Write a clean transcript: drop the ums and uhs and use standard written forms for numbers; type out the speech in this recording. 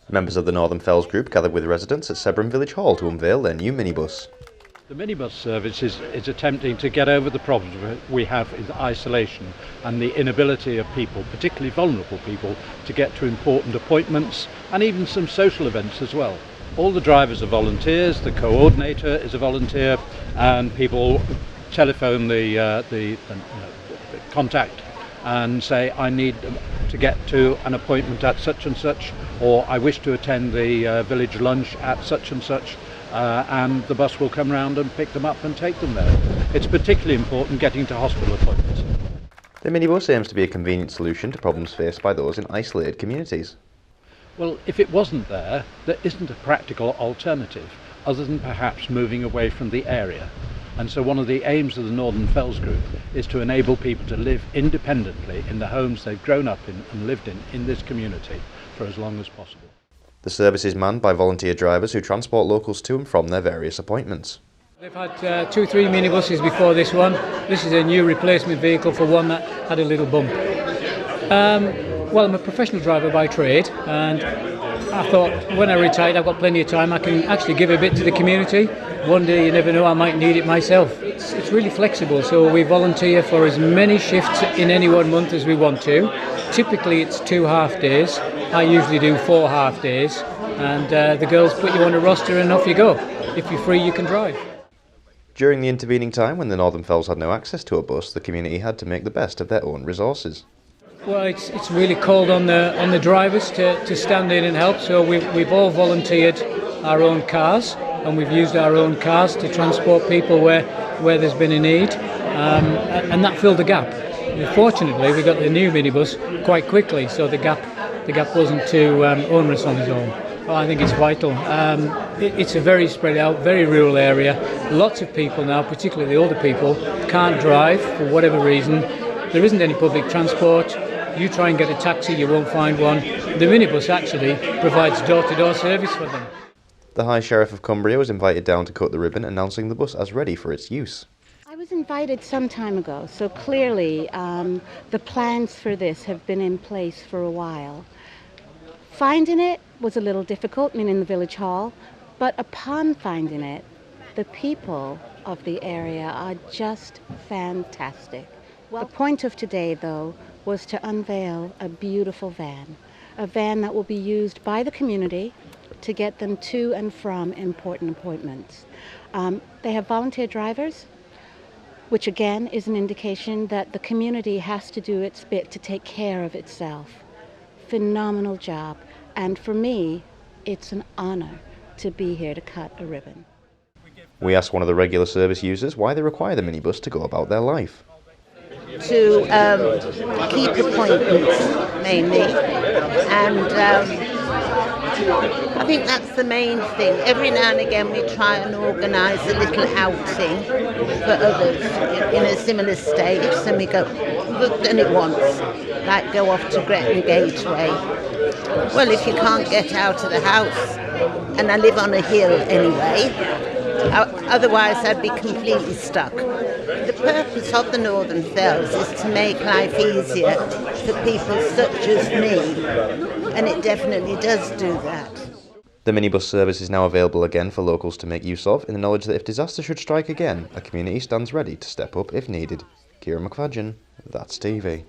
Members of the Northern Fells group gathered with residents at Sebergham Village Hall to unveil their new minibus. The minibus service is attempting to get over the problems we have in isolation and the inability of people, particularly vulnerable people, to get to important appointments and even some social events as well. All the drivers are volunteers, the coordinator is a volunteer, and people telephone the contact and say, I need to get to an appointment at such and such, or I wish to attend the village lunch at such and such, and the bus will come round and pick them up and take them there. It's particularly important getting to hospital appointments. The minibus aims to be a convenient solution to problems faced by those in isolated communities. Well, if it wasn't there, there isn't a practical alternative other than perhaps moving away from the area. And so one of the aims of the Northern Fells Group is to enable people to live independently in the homes they've grown up in and lived in this community for as long as possible. The service is manned by volunteer drivers who transport locals to and from their various appointments. They've had 2 or 3 minibuses before this one. This is a new replacement vehicle for one that had a little bump. Well, I'm a professional driver by trade, and I thought when I retired I've got plenty of time, I can actually give a bit to the community. One day you never know, I might need it myself. It's really flexible, so we volunteer for as many shifts in any one month as we want to. Typically it's 2 half days. I usually do 4 half days, and the girls put you on a roster and off you go. If you're free you can drive. During the intervening time when the Northern Fells had no access to a bus, the community had to make the best of their own resources. Well, it's really called on the drivers to stand in and help, so we've all volunteered our own cars, and we've used our own cars to transport people where there's been a need, and that filled the gap. Fortunately, we got the new minibus quite quickly, so the gap wasn't too onerous on its own. Well, I think it's vital. It's a very spread out, very rural area. Lots of people now, particularly the older people, can't drive for whatever reason. There isn't any public transport. You try and get a taxi, you won't find one. The minibus actually provides door-to-door service for them. The High Sheriff of Cumbria was invited down to cut the ribbon, announcing the bus as ready for its use. I was invited some time ago, so clearly the plans for this have been in place for a while. Finding it was a little difficult, in the village hall, but upon finding it, the people of the area are just fantastic. Well, the point of today, though, was to unveil a beautiful van, a van that will be used by the community to get them to and from important appointments. They have volunteer drivers, which again is an indication that the community has to do its bit to take care of itself. Phenomenal job, and for me, it's an honor to be here to cut a ribbon. We asked one of the regular service users why they require the minibus to go about their life. To keep appointments mainly, and I think that's the main thing. Every now and again we try and organise a little outing for others in a similar stage, and we go, we've done it once, like go off to Gretna Gateway. Well, if you can't get out of the house, and I live on a hill anyway, otherwise I'd be completely stuck. The purpose of the Northern Fells is to make life easier for people such as me, and it definitely does do that. The minibus service is now available again for locals to make use of, in the knowledge that if disaster should strike again, a community stands ready to step up if needed. Kieran McFadgen, That's TV.